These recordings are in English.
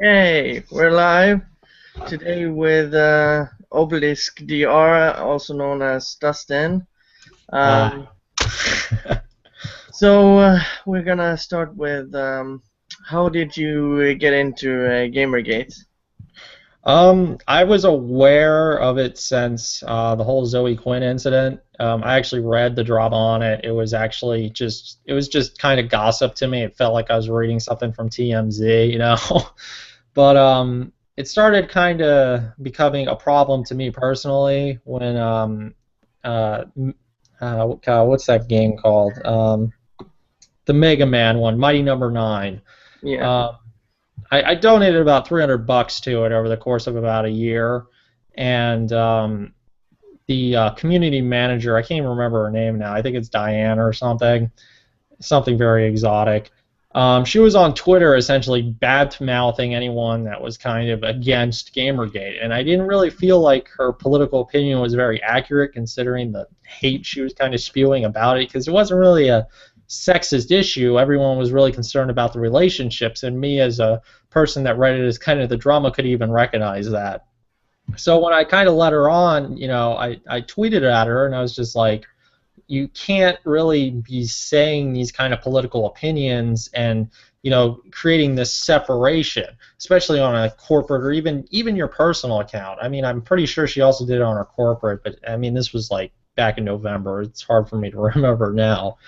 Hey, we're live today with Obelisk DR, also known as Dustin. Hi. Um, so we're gonna start with how did you get into GamerGate? I was aware of it since the whole Zoe Quinn incident. I actually read the drama on it. It was just kind of gossip to me. It felt like I was reading something from TMZ. But it started kind of becoming a problem to me personally when uh, what's that game called? The Mega Man one, Mighty Number Nine. Yeah. Um, I donated about $300 to it over the course of about a year, and the community manager, I can't even remember her name now. I think it's Diane or something very exotic. She was on Twitter essentially bad mouthing anyone that was kind of against Gamergate, and I didn't really feel like her political opinion was very accurate considering the hate she was kind of spewing about it, because it wasn't really a sexist issue. Everyone was really concerned about the relationships, and me as a person that read it as kind of the drama could even recognize that. So when I kind of let her on, I tweeted at her and I was just like, you can't really be saying these kind of political opinions and creating this separation, especially on a corporate or even your personal account. I mean, I'm pretty sure she also did it on her corporate, but I mean, this was like back in November. It's hard for me to remember now.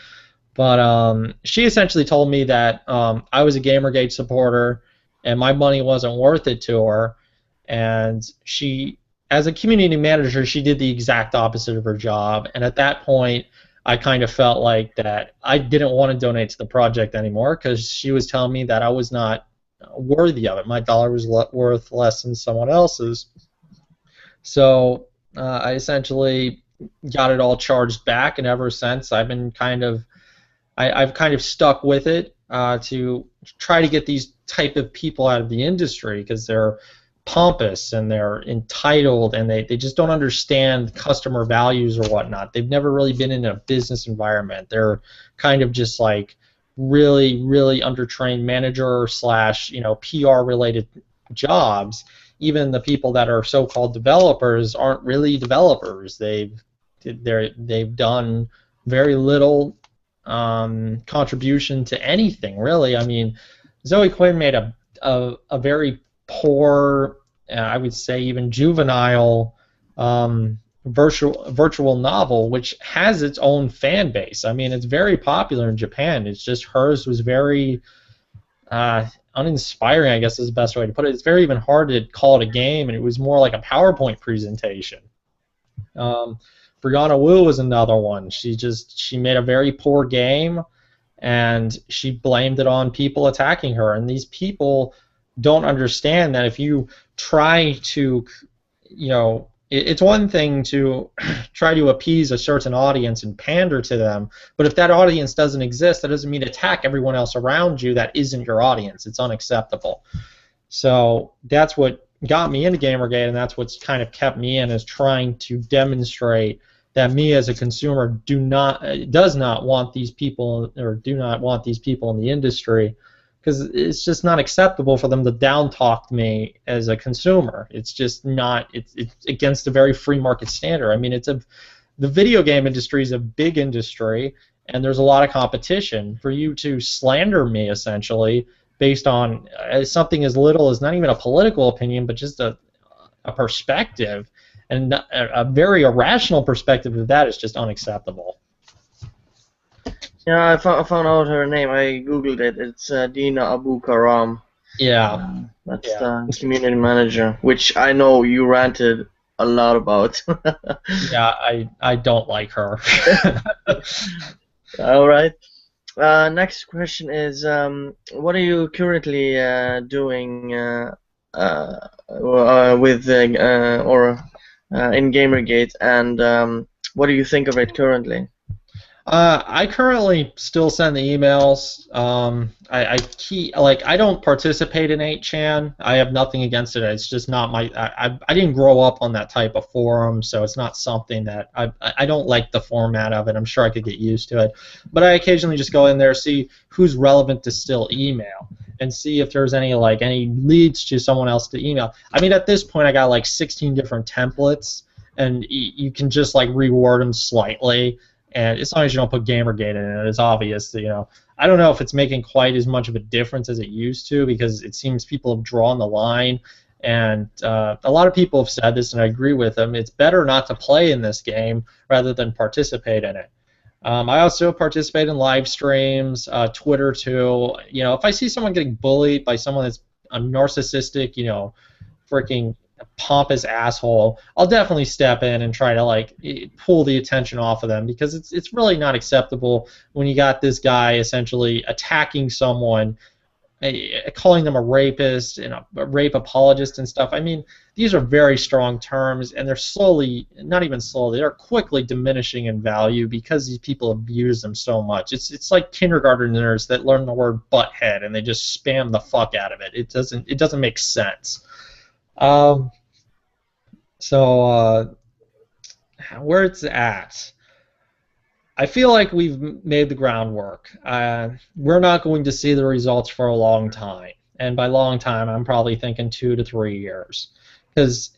But she essentially told me that I was a Gamergate supporter and my money wasn't worth it to her. And she, as a community manager, she did the exact opposite of her job. And at that point, I kind of felt like that I didn't want to donate to the project anymore because she was telling me that I was not worthy of it. My dollar was worth less than someone else's. So I essentially got it all charged back, and ever since I've kind of stuck with it to try to get these type of people out of the industry because they're pompous and they're entitled and they just don't understand customer values or whatnot. They've never really been in a business environment. They're kind of just like really undertrained manager slash PR related jobs. Even the people that are so-called developers aren't really developers. They've done very little contribution to anything really. I mean, Zoe Quinn made a very poor, I would say even juvenile virtual novel, which has its own fan base. I mean, it's very popular in Japan. It's just hers was very uninspiring, I guess is the best way to put it. It's very even hard to call it a game, and it was more like a PowerPoint presentation. Um, Brianna Wu was another one. She made a very poor game, and she blamed it on people attacking her. And these people don't understand that if you try to, it's one thing to try to appease a certain audience and pander to them, but if that audience doesn't exist, that doesn't mean attack everyone else around you that isn't your audience. It's unacceptable. So that's what got me into Gamergate, and that's what's kind of kept me in, is trying to demonstrate that me as a consumer does not want these people, or do not want these people in the industry, because it's just not acceptable for them to down talk me as a consumer. It's just not. It's against a very free market standard. I mean, the video game industry is a big industry, and there's a lot of competition. For you to slander me essentially based on something as little as not even a political opinion, but just a perspective, and a very irrational perspective of that, is just unacceptable. Yeah, I found out her name. I googled it. It's Dina Abu Karam. Yeah, That's yeah, the community manager, which I know you ranted a lot about. yeah. I don't like her. All right. Next question is, what are you currently doing with or in GamerGate, and what do you think of it currently? I currently still send the emails. I don't participate in 8chan. I have nothing against it. It's just not my. I didn't grow up on that type of forum, so it's not something that I don't like the format of it. I'm sure I could get used to it, but I occasionally just go in there, see who's relevant to still email. and see if there's any leads to someone else to email. I mean, at this point, I got like 16 different templates, and you can just like reword them slightly. And as long as you don't put GamerGate in it, it's obvious that, I don't know if it's making quite as much of a difference as it used to, because it seems people have drawn the line. And a lot of people have said this, and I agree with them. It's better not to play in this game rather than participate in it. I also participate in live streams, Twitter too. If I see someone getting bullied by someone that's a narcissistic, freaking pompous asshole, I'll definitely step in and try to pull the attention off of them, because it's really not acceptable when you got this guy essentially attacking someone, calling them a rapist and a rape apologist and stuff. I mean, these are very strong terms, and they're not even slowly, they're quickly diminishing in value because these people abuse them so much. It's like kindergartners that learn the word butthead and they just spam the fuck out of it. It doesn't make sense. Where it's at, I feel like we've made the groundwork. We're not going to see the results for a long time, and by long time, I'm probably thinking 2 to 3 years, because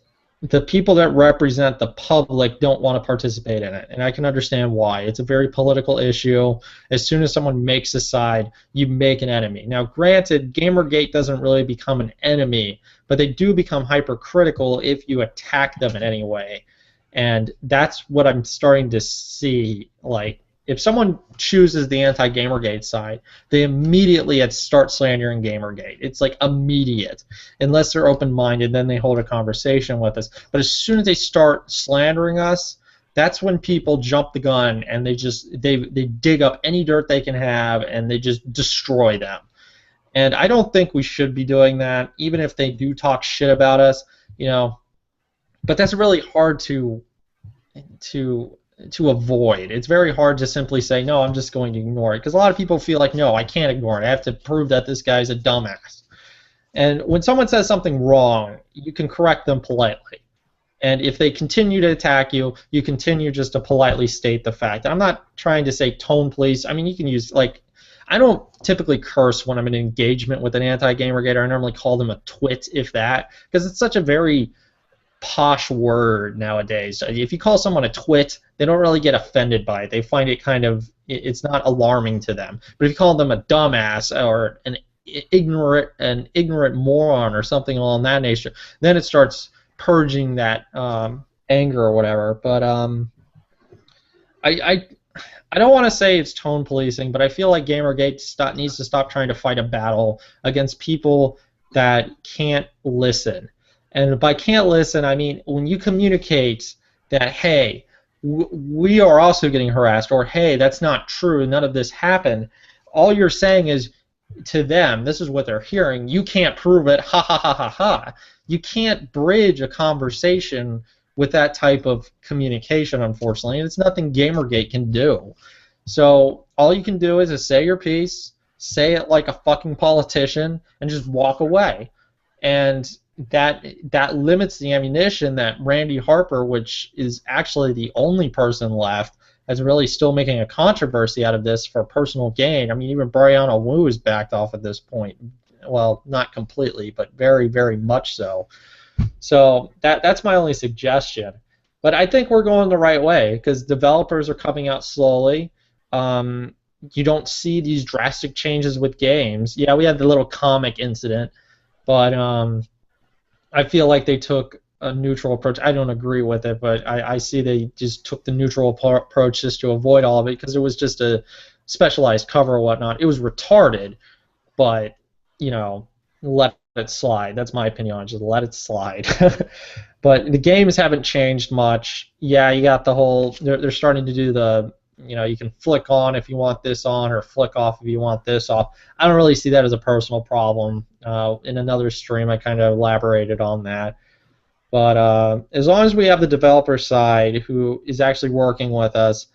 the people that represent the public don't want to participate in it, and I can understand why. It's a very political issue. As soon as someone makes a side, you make an enemy. Now, granted, Gamergate doesn't really become an enemy, but they do become hypercritical if you attack them in any way. And that's what I'm starting to see. Like, if someone chooses the anti-Gamergate side, they immediately start slandering Gamergate. It's like immediate. Unless they're open-minded, then they hold a conversation with us. But as soon as they start slandering us, that's when people jump the gun and they dig up any dirt they can have and they just destroy them. And I don't think we should be doing that, even if they do talk shit about us, But that's really hard to avoid. It's very hard to simply say, no, I'm just going to ignore it, because a lot of people feel like, no, I can't ignore it. I have to prove that this guy's a dumbass. And when someone says something wrong, you can correct them politely. And if they continue to attack you, you continue just to politely state the fact. I'm not trying to say tone police. I mean, you can use, I don't typically curse when I'm in an engagement with an anti-Gamergater. I normally call them a twit, if that, because it's such a very posh word nowadays. If you call someone a twit, they don't really get offended by it. They find it it's not alarming to them. But if you call them a dumbass or an ignorant moron or something along that nature, then it starts purging that anger or whatever. But I don't want to say it's tone policing, but I feel like Gamergate needs to stop trying to fight a battle against people that can't listen. And by can't listen, I mean when you communicate that, hey, we are also getting harassed, or hey, that's not true, none of this happened, all you're saying is to them, this is what they're hearing, you can't prove it, ha ha ha ha ha. You can't bridge a conversation with that type of communication, unfortunately, and it's nothing Gamergate can do. So all you can do is just say your piece, say it like a fucking politician, and just walk away. And that limits the ammunition that Randy Harper, which is actually the only person left, is really still making a controversy out of this for personal gain. I mean, even Brianna Wu is backed off at this point. Well, not completely, but very, very much so. So that's my only suggestion. But I think we're going the right way, because developers are coming out slowly. You don't see these drastic changes with games. Yeah, we had the little comic incident, but I feel like they took a neutral approach. I don't agree with it, but I see they just took the neutral approach just to avoid all of it, because it was just a specialized cover or whatnot. It was retarded, but, let it slide. That's my opinion on it. Just let it slide. But the games haven't changed much. Yeah, you got the whole, they're starting to do the, you can flick on if you want this on, or flick off if you want this off. I don't really see that as a personal problem. In another stream, I kind of elaborated on that. But as long as we have the developer side who is actually working with us,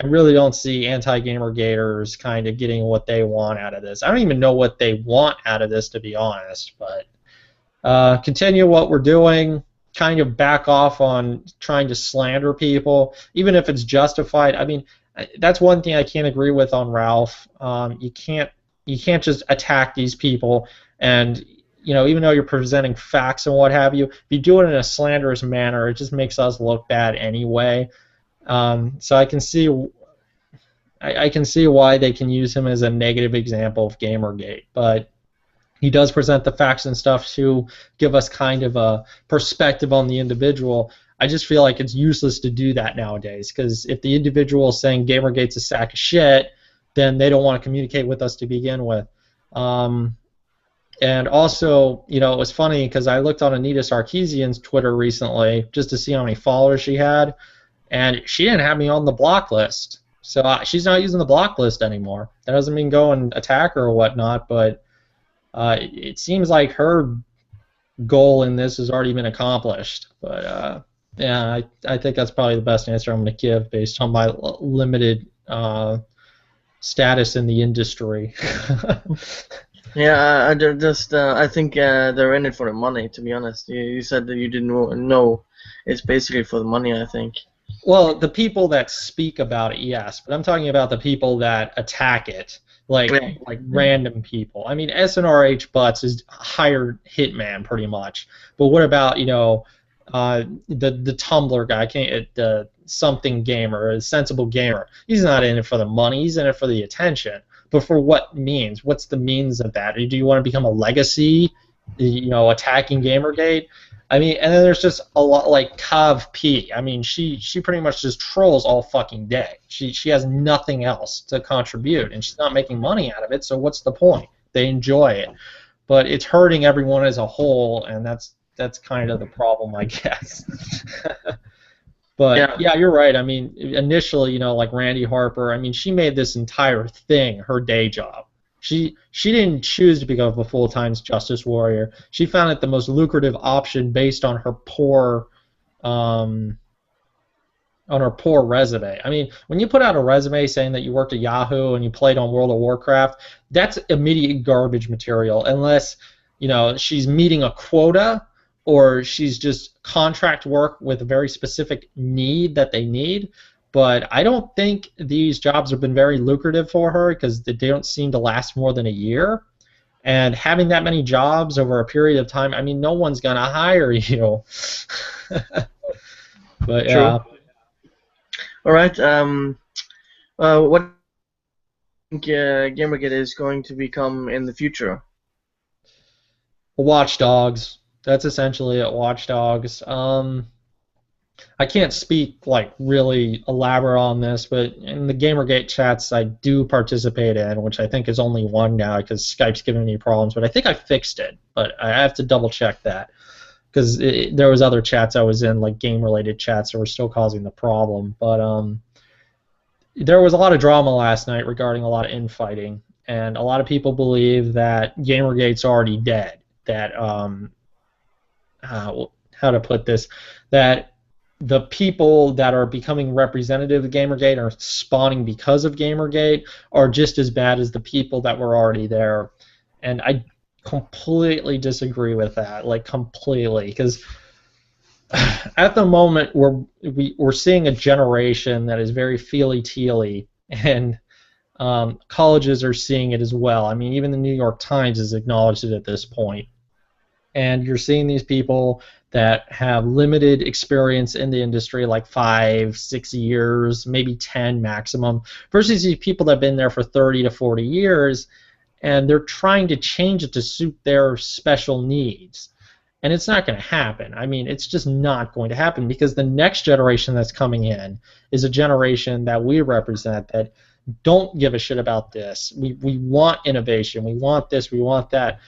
I really don't see anti-Gamergaters kind of getting what they want out of this. I don't even know what they want out of this, to be honest. But continue what we're doing. Kind of back off on trying to slander people, even if it's justified. I mean, that's one thing I can't agree with on Ralph. You can't you can't just attack these people, and even though you're presenting facts and what have you, if you do it in a slanderous manner, it just makes us look bad anyway. So I can see why they can use him as a negative example of Gamergate, but he does present the facts and stuff to give us kind of a perspective on the individual. I just feel like it's useless to do that nowadays, because if the individual is saying Gamergate's a sack of shit, then they don't want to communicate with us to begin with. And also, it was funny because I looked on Anita Sarkeesian's Twitter recently just to see how many followers she had, and she didn't have me on the block list. So she's not using the block list anymore. That doesn't mean go and attack her or whatnot, but it seems like her goal in this has already been accomplished. But yeah, I think that's probably the best answer I'm going to give based on my limited status in the industry. Yeah, I think they're in it for the money. To be honest, you said that you didn't know. It's basically for the money, I think. Well, the people that speak about it, yes, but I'm talking about the people that attack it, like random people. I mean, SNRH Butts is hired hitman pretty much. But what about the Tumblr guy? The something gamer, a sensible gamer. He's not in it for the money. He's in it for the attention. But for what means? What's the means of that? Do you want to become a legacy? Attacking Gamergate? I mean, and then there's just a lot like Kav P. I mean, she pretty much just trolls all fucking day. She has nothing else to contribute, and she's not making money out of it. So what's the point? They enjoy it, but it's hurting everyone as a whole, and that's kind of the problem, I guess. But yeah, you're right. I mean, initially, like Randy Harper, I mean, she made this entire thing her day job. She didn't choose to become a full-time justice warrior. She found it the most lucrative option based on her poor resume. I mean, when you put out a resume saying that you worked at Yahoo and you played on World of Warcraft, that's immediate garbage material unless she's meeting a quota or she's just contract work with a very specific need that they need. But I don't think these jobs have been very lucrative for her because they don't seem to last more than a year. And having that many jobs over a period of time, I mean, no one's going to hire you. But yeah. All right. What do you think Gamergate is going to become in the future? Watch Dogs. That's essentially it, Watch Dogs. I can't speak like really elaborate on this, but in the Gamergate chats I do participate in, which I think is only one now because Skype's giving me problems, but I think I fixed it. But I have to double check that because there was other chats I was in, like game-related chats, that were still causing the problem. But there was a lot of drama last night regarding a lot of infighting, and a lot of people believe that Gamergate's already dead. That how to put this, that the people that are becoming representative of Gamergate are spawning because of Gamergate are just as bad as the people that were already there. And I completely disagree with that, like completely, because at the moment we're seeing a generation that is very feely-teely, and colleges are seeing it as well. I mean, even the New York Times has acknowledged it at this point. And you're seeing these people that have limited experience in the industry, like 5, 6 years, maybe 10 maximum, versus these people that have been there for 30 to 40 years, and they're trying to change it to suit their special needs. And it's not going to happen. I mean, it's just not going to happen because the next generation that's coming in is a generation that we represent that don't give a shit about this. We want innovation. We want this. We want that.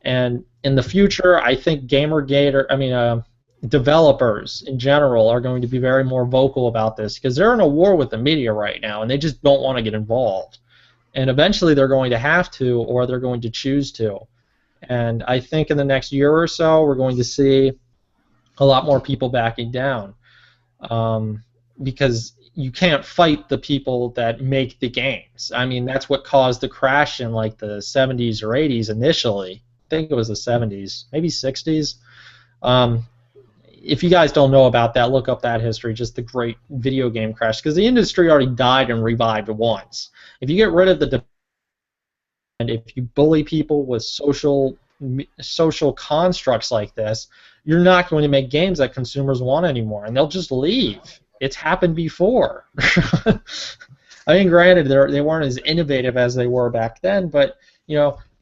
And in the future, I think Gamergate, developers in general are going to be very more vocal about this because they're in a war with the media right now, and they just don't want to get involved. And eventually they're going to have to, or they're going to choose to. And I think in the next year or so, we're going to see a lot more people backing down because you can't fight the people that make the games. I mean, that's what caused the crash in like the 70s or 80s initially. I think it was the 70s, maybe 60s. If you guys don't know about that, look up that history, just the great video game crash, because the industry already died and revived once. If you get rid of the if you bully people with social constructs like this, you're not going to make games that consumers want anymore, and they'll just leave. It's happened before. I mean, granted, they weren't as innovative as they were back then, but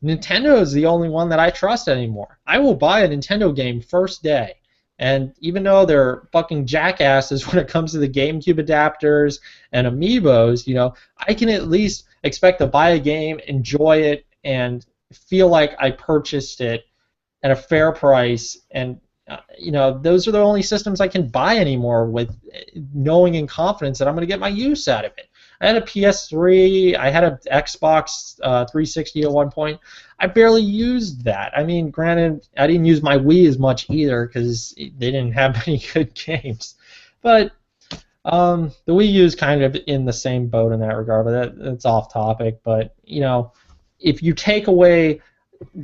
Nintendo is the only one that I trust anymore. I will buy a Nintendo game first day, and even though they're fucking jackasses when it comes to the GameCube adapters and amiibos, I can at least expect to buy a game, enjoy it, and feel like I purchased it at a fair price. And those are the only systems I can buy anymore with knowing and confidence that I'm going to get my use out of it. I had a PS3, I had an Xbox 360 at one point. I barely used that. I mean, granted, I didn't use my Wii as much either because they didn't have any good games. But the Wii U is kind of in the same boat in that regard, but that's off topic. But, if you take away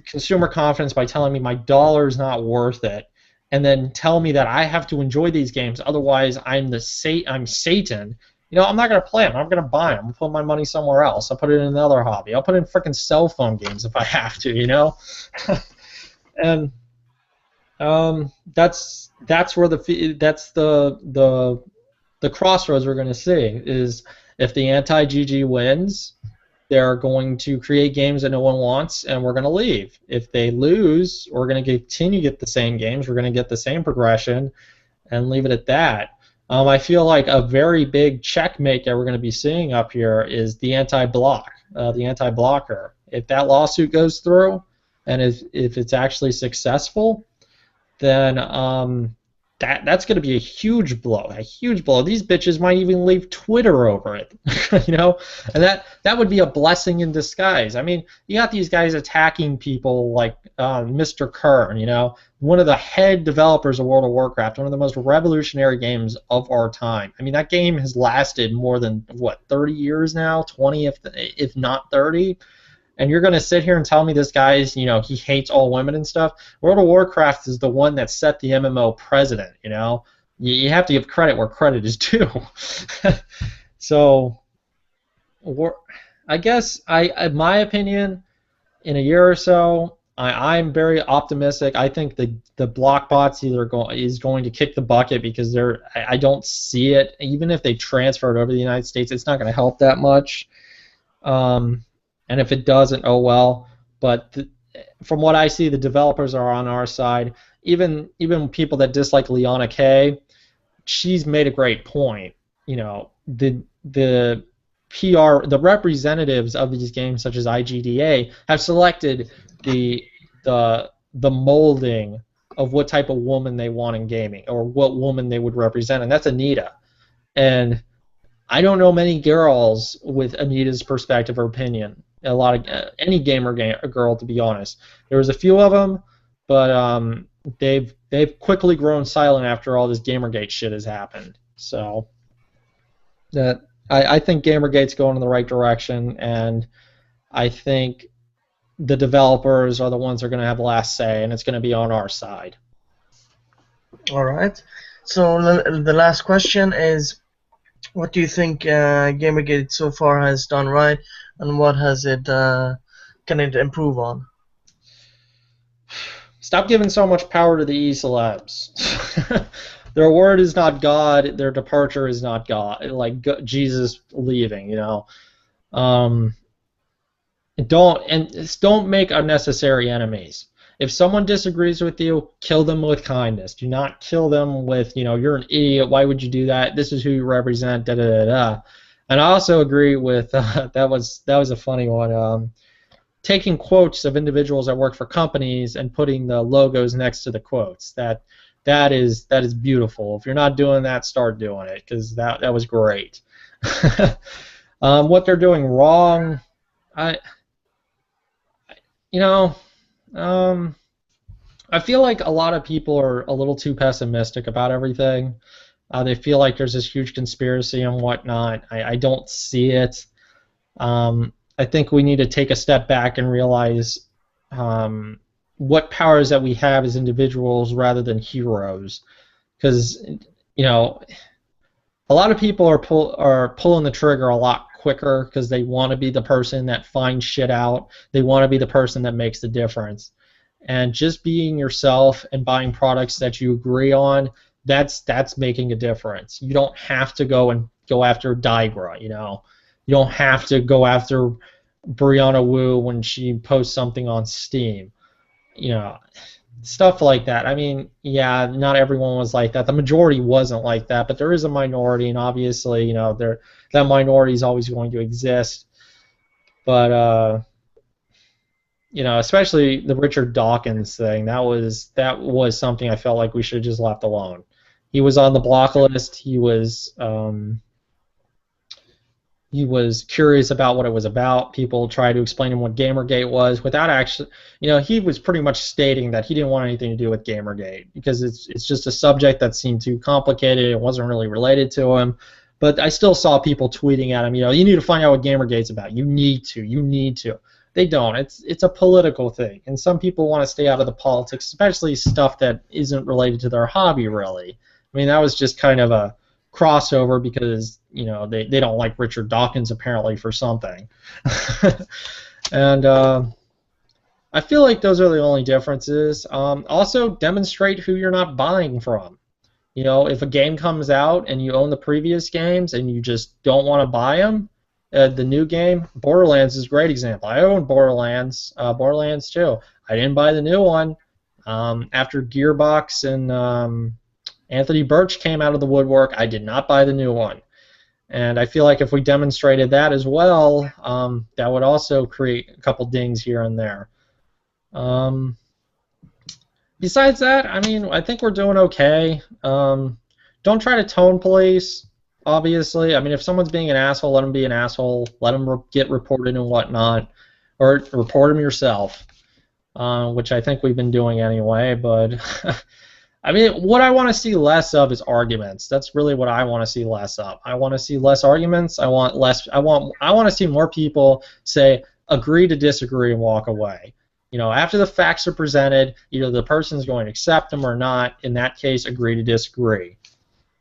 consumer confidence by telling me my dollar's not worth it, and then tell me that I have to enjoy these games, otherwise I'm Satan. I'm not going to play them. I'm going to buy them. I'm going to put my money somewhere else. I'll put it in another hobby. I'll put it in freaking cell phone games if I have to, and that's where the crossroads we're going to see is if the anti-GG wins, they're going to create games that no one wants, and we're going to leave. If they lose, we're going to continue to get the same games. We're going to get the same progression, and leave it at that. I feel like a very big checkmate that we're going to be seeing up here is the anti-blocker. If that lawsuit goes through, and if it's actually successful, then that's going to be a huge blow. These bitches might even leave Twitter over it, and that would be a blessing in disguise. I mean, you got these guys attacking people like Mr. Kern, one of the head developers of World of Warcraft, one of the most revolutionary games of our time. I mean, that game has lasted more than 30 years now, 20 if not 30. And you're going to sit here and tell me this guy's, he hates all women and stuff? World of Warcraft is the one that set the MMO precedent, You have to give credit where credit is due. So, I guess, in my opinion, in a year or so, I'm very optimistic. I think the Blockbots is going to kick the bucket because I don't see it. Even if they transfer it over to the United States, it's not going to help that much. And if it doesn't, oh well. But from what I see, the developers are on our side. Even people that dislike Liana K, she's made a great point. The PR, the representatives of these games, such as IGDA, have selected the molding of what type of woman they want in gaming, or what woman they would represent, and that's Anita. And I don't know many girls with Anita's perspective or opinion. Any gamer girl, to be honest. There was a few of them, but they've quickly grown silent after all this GamerGate shit has happened. So I think GamerGate's going in the right direction, and I think the developers are the ones that are going to have the last say, and it's going to be on our side. All right. So the last question is, what do you think GamerGate so far has done right, and what can it improve on? Stop giving so much power to the e-celebs. Their word is not God. Their departure is not God. Like Jesus leaving, Don't make unnecessary enemies. If someone disagrees with you, kill them with kindness. Do not kill them with, you're an idiot, why would you do that? This is who you represent, da-da-da-da. And I also agree with, that was a funny one, taking quotes of individuals that work for companies and putting the logos next to the quotes. That is beautiful. If you're not doing that, start doing it, because that was great. What they're doing wrong, I feel like a lot of people are a little too pessimistic about everything. They feel like there's this huge conspiracy and whatnot. I don't see it. I think we need to take a step back and realize what powers that we have as individuals rather than heroes. Because, a lot of people are pulling the trigger a lot quicker because they want to be the person that finds shit out. They want to be the person that makes the difference. And just being yourself and buying products that you agree on, that's making a difference. You don't have to go after Digra, you know. You don't have to go after Brianna Wu when she posts something on Steam. You know, stuff like that. I mean, yeah, not everyone was like that. The majority wasn't like that, but there is a minority, and obviously, you know, that minority is always going to exist. But you know, especially the Richard Dawkins thing. That was something I felt like we should have just left alone. He was on the block list. He was curious about what it was about. People tried to explain to him what Gamergate was without actually, you know, he was pretty much stating that he didn't want anything to do with Gamergate because it's just a subject that seemed too complicated. It wasn't really related to him. But I still saw people tweeting at him, you know, you need to find out what Gamergate's about. You need to. They don't. It's a political thing, and some people want to stay out of the politics, especially stuff that isn't related to their hobby, really. I mean, that was just kind of a crossover because, you know, they don't like Richard Dawkins apparently for something. And I feel like those are the only differences. Also, demonstrate who you're not buying from. You know, if a game comes out and you own the previous games and you just don't want to buy them, the new game, Borderlands is a great example. I own Borderlands 2. I didn't buy the new one. After Gearbox and Anthony Birch came out of the woodwork, I did not buy the new one. And I feel like if we demonstrated that as well, that would also create a couple dings here and there. Besides that, I mean, I think we're doing okay. Don't try to tone police, obviously. I mean, if someone's being an asshole, let them be an asshole. Let them get reported and whatnot. Or report them yourself, which I think we've been doing anyway. But, I mean, what I want to see less of is arguments. That's really what I want to see less of. I want to see less arguments. I want to see more people say, agree to disagree and walk away. You know, after the facts are presented, either the person's going to accept them or not. In that case, agree to disagree.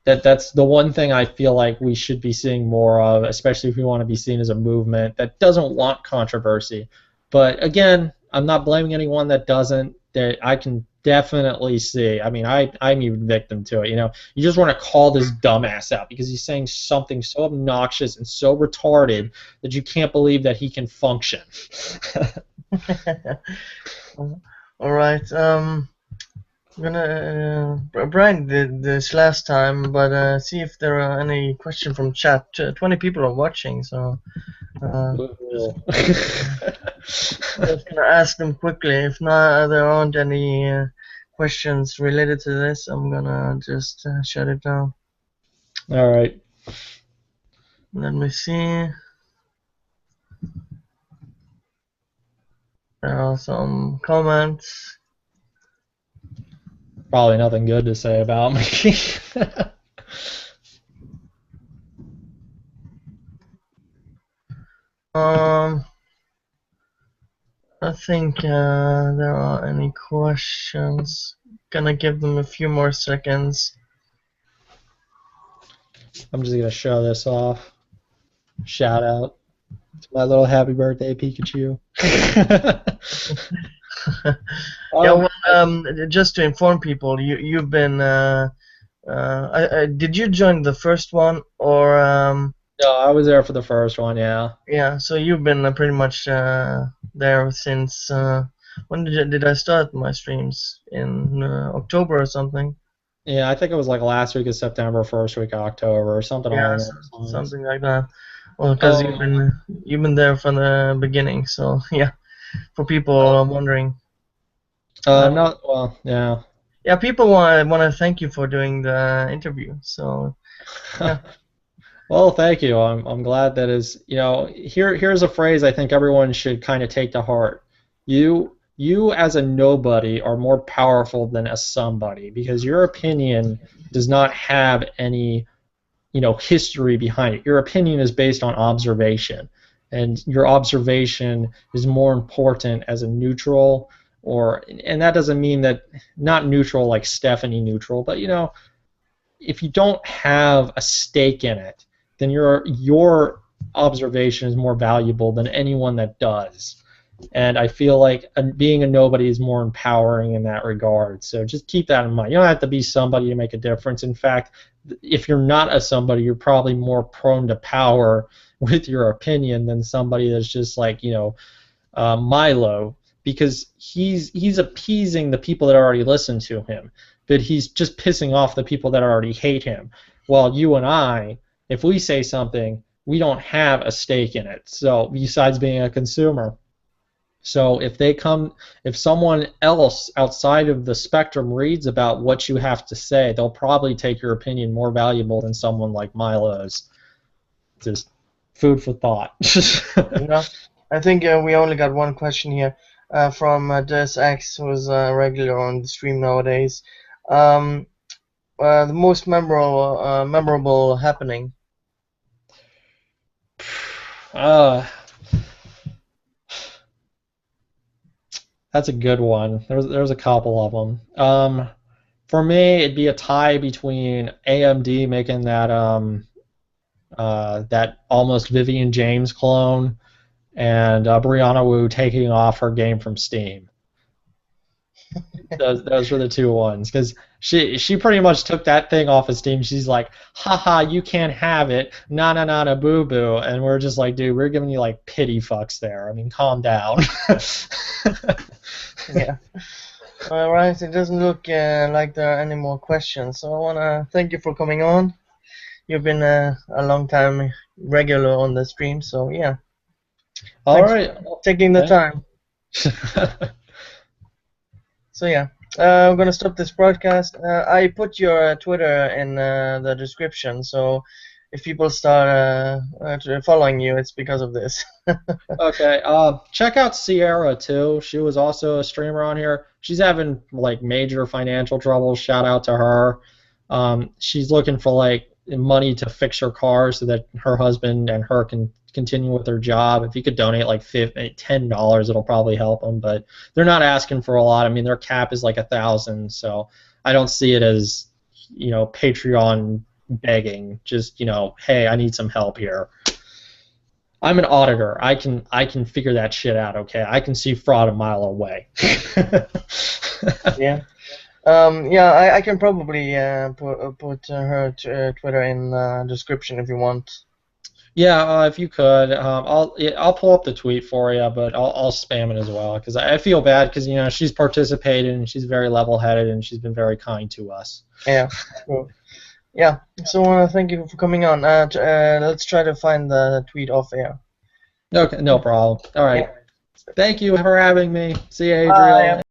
That's the one thing I feel like we should be seeing more of, especially if we want to be seen as a movement that doesn't want controversy. But again, I'm not blaming anyone that doesn't. That I can definitely see. I mean, I'm even victim to it. You know, you just want to call this dumbass out because he's saying something so obnoxious and so retarded that you can't believe that he can function. All right. I'm gonna Brian did this last time, but see if there are any questions from chat. 20 people are watching, so just gonna ask them quickly. If not, there aren't any questions related to this, I'm gonna just shut it down. All right. Let me see. There are some comments. Probably nothing good to say about me. I think there are any questions. Gonna give them a few more seconds. I'm just gonna show this off. Shout out to my little happy birthday Pikachu. Yeah, well, just to inform people, you've been. Did you join the first one or? No, I was there for the first one. Yeah. Yeah, so you've been pretty much there since. When did I start my streams? In October or something? Yeah, I think it was like last week of September, first week of October, or something along those lines. Something like that. Well, because you've been there from the beginning, so yeah. For people wondering. No, well, yeah. Yeah, people want to thank you for doing the interview. So. Yeah. Well, thank you. I'm glad that is, you know, here's a phrase I think everyone should kind of take to heart. You as a nobody are more powerful than a somebody because your opinion does not have any, you know, history behind it. Your opinion is based on observation, and your observation is more important as a neutral, and that doesn't mean that not neutral like Stephanie neutral, but you know, if you don't have a stake in it, then your observation is more valuable than anyone that does. And I feel like being a nobody is more empowering in that regard. So just keep that in mind. You don't have to be somebody to make a difference. In fact, if you're not a somebody, you're probably more prone to power with your opinion than somebody that's just like, Milo, because he's appeasing the people that already listen to him, but he's just pissing off the people that already hate him. While you and I, if we say something, we don't have a stake in it. So besides being a consumer. So if someone else outside of the spectrum reads about what you have to say, they'll probably take your opinion more valuable than someone like Milo's. Just food for thought. I think we only got one question here from Des X, who's regular on the stream nowadays. The most memorable happening. That's a good one. There's a couple of them. For me, it'd be a tie between AMD making that that almost Vivian James clone, and Brianna Wu taking off her game from Steam. Those were the two ones, because she pretty much took that thing off of Steam. She's like, haha, you can't have it, na boo boo, and we're just like, dude, we're giving you like pity fucks there. I mean, calm down. Yeah. All right. It doesn't look like there are any more questions, so I wanna thank you for coming on. You've been a long time regular on the stream, so yeah. All right. For taking the time. So yeah, I'm gonna stop this broadcast. I put your Twitter in the description, so if people start following you, it's because of this. Okay. Check out Ceara too. She was also a streamer on here. She's having like major financial troubles. Shout out to her. She's looking for like money to fix her car so that her husband and her can continue with their job. If you could donate like $10, it'll probably help them. But they're not asking for a lot. I mean, their cap is like 1,000, so I don't see it as Patreon begging. Just hey, I need some help here. I'm an auditor. I can figure that shit out. Okay, I can see fraud a mile away. Yeah. Yeah, I can probably put her Twitter in the description if you want. Yeah, if you could, I'll pull up the tweet for you, but I'll spam it as well, because I feel bad, because she's participated and she's very level-headed and she's been very kind to us. Yeah. Cool. Yeah. So thank you for coming on. Let's try to find the tweet off air. Okay, no problem. All right. Yeah. Thank you for having me. See you, Adriel. Bye.